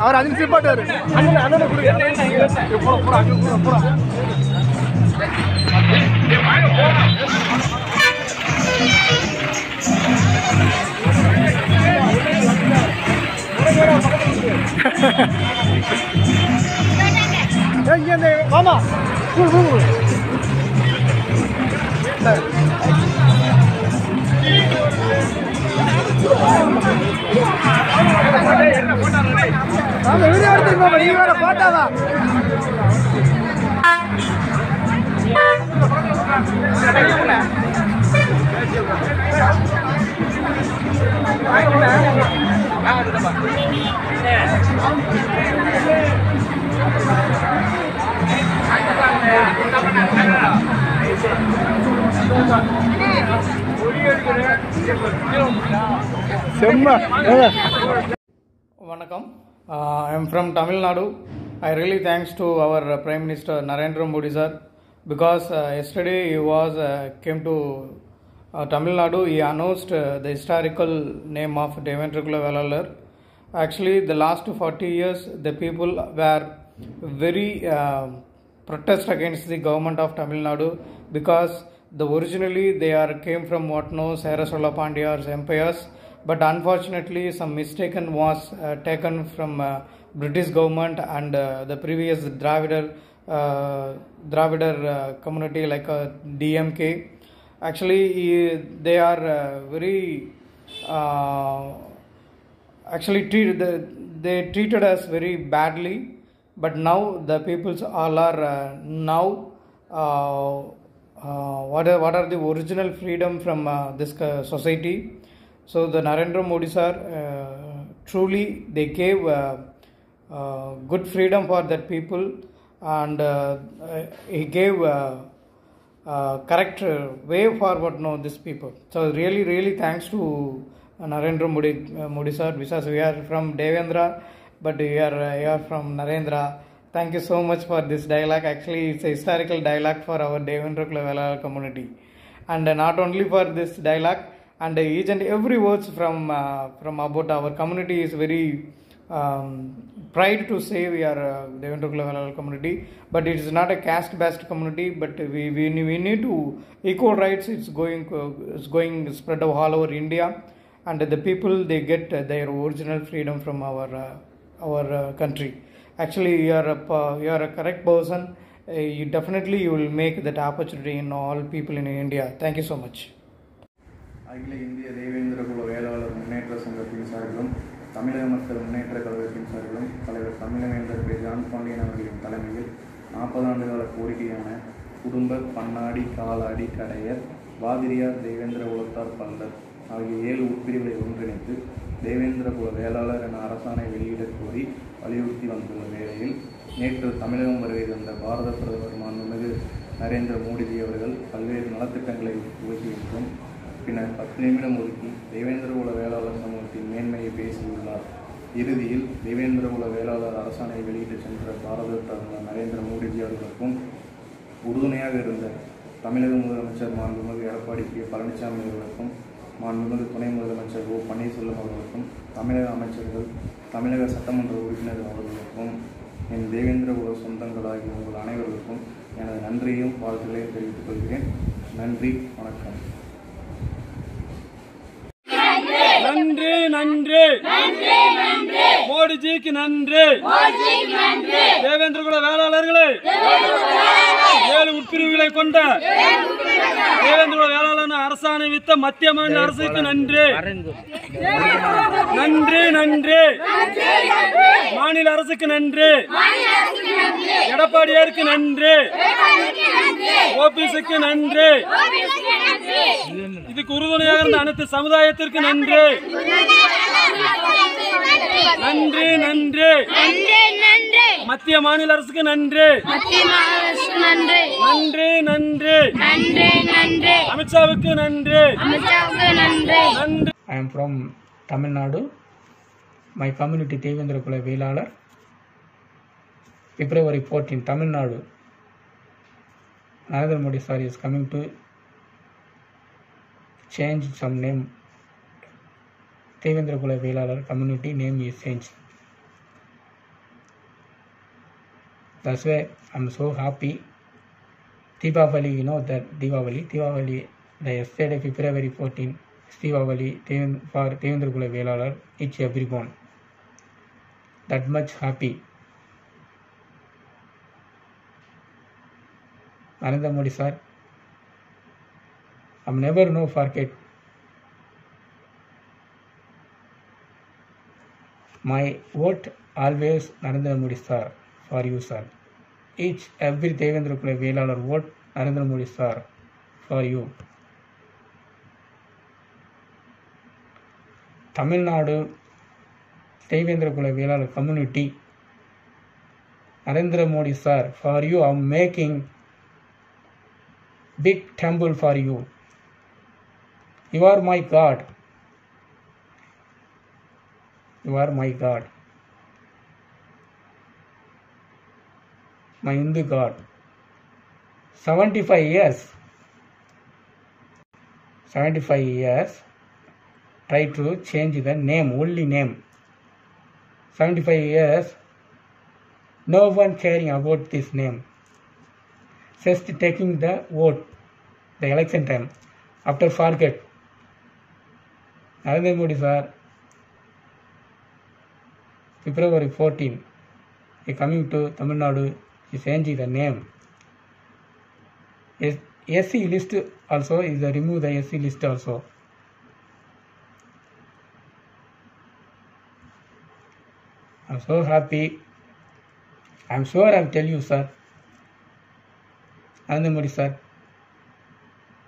அவர் அதில் சிப்பாட்டாரு மாமா வீடியோ எடுத்துருக்கோம் நீ வேற போட்டாவா Vanakkam. I am from Tamil Nadu. I really thanks to our Prime Minister Narendra Modi sir because yesterday he was came to Tamil Nadu. He announced the historical name of Devendra Kula Velalar. Actually, the last 40 years, the people were very protest against the government of Tamil Nadu because originally they came from what knows Serasola Pandya's empires. But unfortunately, some mistaken was taken from British government and the previous Dravidar community like DMK. Actually, they are very they treated us very badly. But now the peoples all are now what are the original freedom from this society. So the Narendra Modi sir truly they gave good freedom for that people and he gave correct way forward no this people. So really thanks to Narendra Modi sir because we are from Devendra but we are from Narendra. Thank you so much for this dialogue. Actually it's a historical dialogue for our Devendra Kula community and not only for this dialogue and each and every words from about our community is very pride to say we are Devendra Kula community, but it is not a caste based community, but we need to equal rights. It's going spread all over India and the people they get their original freedom from our country. Actually you are a correct person. You definitely you will make that opportunity in all people in India. Thank you so much. அகில இந்திய தேவேந்திர குல வேளாளர் முன்னேற்ற சங்கத்தின் சார்பிலும் தமிழக மக்கள் முன்னேற்ற கழகத்தின் சார்பிலும் தலைவர் தமிழவேந்தர் பே. ஜான் பாண்டியன் அவர்களின் தலைமையில் 40 ஆண்டுகால கோரிக்கையான குடும்ப பன்னாடி காலாடி கடையர் வாதிரியார் தேவேந்திர குலத்தார் பல்லர் ஆகிய 7 உட்பிரிவுகளை ஒன்றிணைத்து தேவேந்திர குல வேளாளர் என அரசாணை வெளியிடக் கோரி வலியுறுத்தி வந்துள்ள வேளையில் நேற்று தமிழகம் வருகை தந்த பாரத பிரதமர் மாண்புமிகு நரேந்திர மோடிஜி அவர்கள் பல்வேறு நலத்திட்டங்களை துவக்கிவிட்டும் பின்னர் 10 நிமிடம் ஒதுக்கி தேவேந்திர குல வேளாளர் சமூகத்தின் மேன்மையை பேசியுள்ளார். இறுதியில் தேவேந்திர குல வேளாளர் அரசாணை வெளியிட்டு சென்ற பாரத பிரதமர் நரேந்திர மோடிஜி அவர்களுக்கும் உறுதுணையாக இருந்த தமிழக முதலமைச்சர் மாண்புமிகு எடப்பாடி கே. பழனிசாமி அவர்களுக்கும் மாண்புமிகு துணை முதலமைச்சர் ஓ. பன்னீர்செல்வம் அவர்களுக்கும் தமிழக அமைச்சர்கள் தமிழக சட்டமன்ற உறுப்பினர் அவர்களுக்கும் என் தேவேந்திர குல சொந்தங்களாகிய உங்கள் அனைவருக்கும் எனது நன்றியையும் வாழ்த்துக்களையும் தெரிவித்துக் கொள்கிறேன். நன்றி, வணக்கம். நன்றி. நன்றி, மோடிஜிக்கு நன்றி. தேவேந்திர குல வேளாளர்களே, 7 உட்பிரிவுகளை கொண்ட தேவேந்திர குல வேளாளர் அரசாணை வித்த மத்திய மாநில அரசுக்கு நன்றி, நன்றி நன்றி. மாநில அரசுக்கு நன்றி, எடப்பாடியாருக்கு நன்றி, ஓபிஎஸ்க்கு நன்றி, இதுக்கு உறுதுணையாக இருந்த அனைத்து சமுதாயத்திற்கு நன்றி, நன்றி நன்றி. மத்திய மாநில அரசுக்கு நன்றி, நன்றி நன்றி. அமித்ஷாவுக்கு நன்றி, நன்றி. I am from Tamil Nadu. My community Devendra Kula Velalar. February 14, Tamil Nadu. Narendra Modi sir is coming to change some name. Devendra Kula Velalar community name is changed. That's why I'm so happy. Deepavali, you know that Deepavali, the yesterday February 14. Deepavali for Devendra Kula Velalar, each everyone. That much happy. Narendra Modi sir, I'm never no forget. My vote always Narendra Modi sir for you sir. Each every Devendra Kula Velalar vote Narendra Modi sir for you. Tamil Nadu Devendra Kula Velalar community, Narendra Modi sir, for you I am making big temple for you. You are my God. You are my God. My Hindu God. 75 years. 75 years. Try to change the name, only name. 75 years, no one caring about this name. Just taking the vote, the election time. After forget. Narendra Modi sir, February 14, he coming to Tamil Nadu, he changing the name. SC list also is remove the SC list also. I'm so happy. I'm sure I'll tell you, sir. Narendra Modi sir,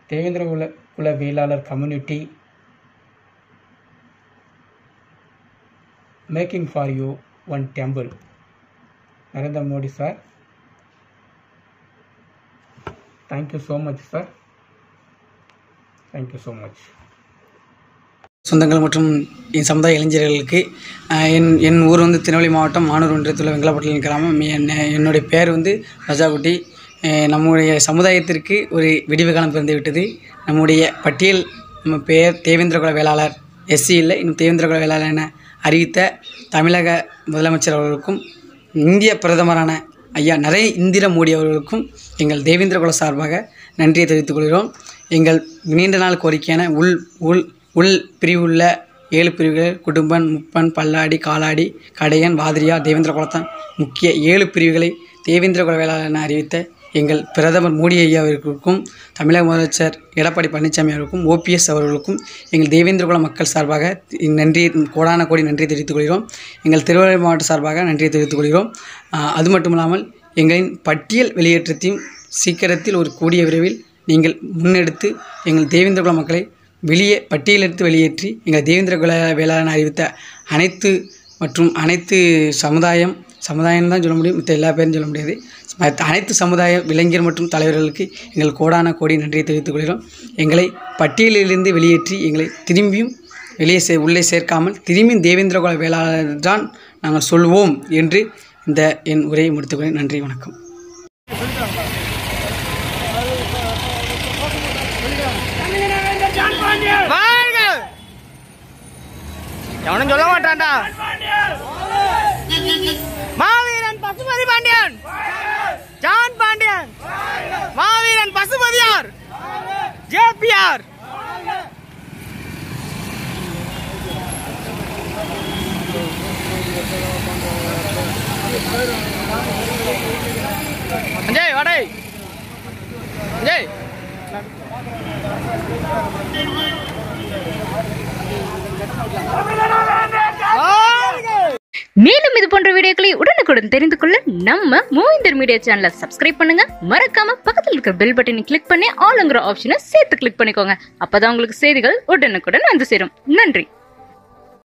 Devendra Kula Velalar community making for you one temple. Narendra Modi sir, thank you so much, sir. Thank you so much. சொந்தங்கள் மற்றும் என் சமுதாய இளைஞர்களுக்கு என் ஊர் வந்து திருநெல்வேலி மாவட்டம் மானூர் ஒன்றியத்தில் வெங்கலப்பட்டினம் கிராமம். என்னுடைய பேர் வந்து ரஜாகுட்டி. நம்முடைய சமுதாயத்திற்கு ஒரு விடிவு காலம் பிறந்து விட்டது. நம்முடைய பட்டியல் நம்ம பேர் தேவேந்திர குல வேளாளர் எஸ்சி இல்லை, இன்னும் தேவேந்திர குல வேளாளர் என அறிவித்த தமிழக முதலமைச்சர் அவர்களுக்கும் இந்திய பிரதமரான ஐயா நரேந்திர மோடி அவர்களுக்கும் எங்கள் தேவேந்திர குல சார்பாக நன்றியை தெரிவித்துக் கொள்கிறோம். எங்கள் நீண்ட நாள் கோரிக்கையான உள் பிரிவுள்ள 7 பிரிவுகள் குடும்பன், முப்பன், பல்லாடி, காலாடி, கடையன், வாதிரியார், தேவேந்திர குலத்தான் முக்கிய 7 பிரிவுகளை தேவேந்திர குல வேளாளர் என அறிவித்த எங்கள் பிரதமர் மோடி ஐயா அவர்களுக்கும் தமிழக முதலமைச்சர் எடப்பாடி பழனிசாமி அவர்களுக்கும் ஓபிஎஸ் அவர்களுக்கும் எங்கள் தேவேந்திர குல மக்கள் சார்பாக நன்றி, கோடான கோடி நன்றி தெரிவித்துக் கொள்கிறோம். எங்கள் திருவள்ளூர் மாவட்ட சார்பாக நன்றியை தெரிவித்துக் கொள்கிறோம். அது மட்டுமில்லாமல் எங்களின் பட்டியல் வெளியேற்றத்தையும் சீக்கிரத்தில் ஒரு கூடிய விரைவில் நீங்கள் முன்னெடுத்து எங்கள் தேவேந்திர குல மக்களை பட்டியலெடுத்து வெளியேற்றி எங்கள் தேவேந்திர குல வேளாளர் அறிவித்த அனைத்து சமுதாயம் தான் சொல்ல முடியும், மற்ற எல்லா பேரும் சொல்ல முடியாது. அனைத்து சமுதாய இளைஞர் மற்றும் தலைவர்களுக்கு எங்கள் கோடான கோடி நன்றியை தெரிவித்துக் கொள்கிறோம். எங்களை பட்டியலிலிருந்து வெளியேற்றி எங்களை திரும்பியும் உள்ளே சேர்க்காமல் திரும்பியும் தேவேந்திர குல வேளாளர் தான் நாங்கள் சொல்வோம் என்று என் உரையை முடித்துக்கொள்கிறேன். நன்றி, வணக்கம். எவனும் சொல்ல மாட்டான்டா. மாவீரன் பசுபதி பாண்டியன், ஜான் பாண்டியன், மாவீரன் பசுபதியார், ஜேபிஆர். அஜய் வாடே அஜய். மேலும் இது போன்ற வீடியோக்களை உடனுக்குடன் தெரிந்து கொள்ள நம்ம மூவிந்தர் மீடியா சேனலை சப்ஸ்கிரைப் பண்ணுங்க. மறக்காம பக்கத்தில் இருக்கிற பெல் பட்டனை கிளிக் பண்ணி ஆல்ங்கிற ஆப்ஷனை சேர்த்து கிளிக் பண்ணிக்கோங்க. அப்பதான் உங்களுக்கு செய்திகள் உடனுக்குடன் வந்து சேரும். நன்றி.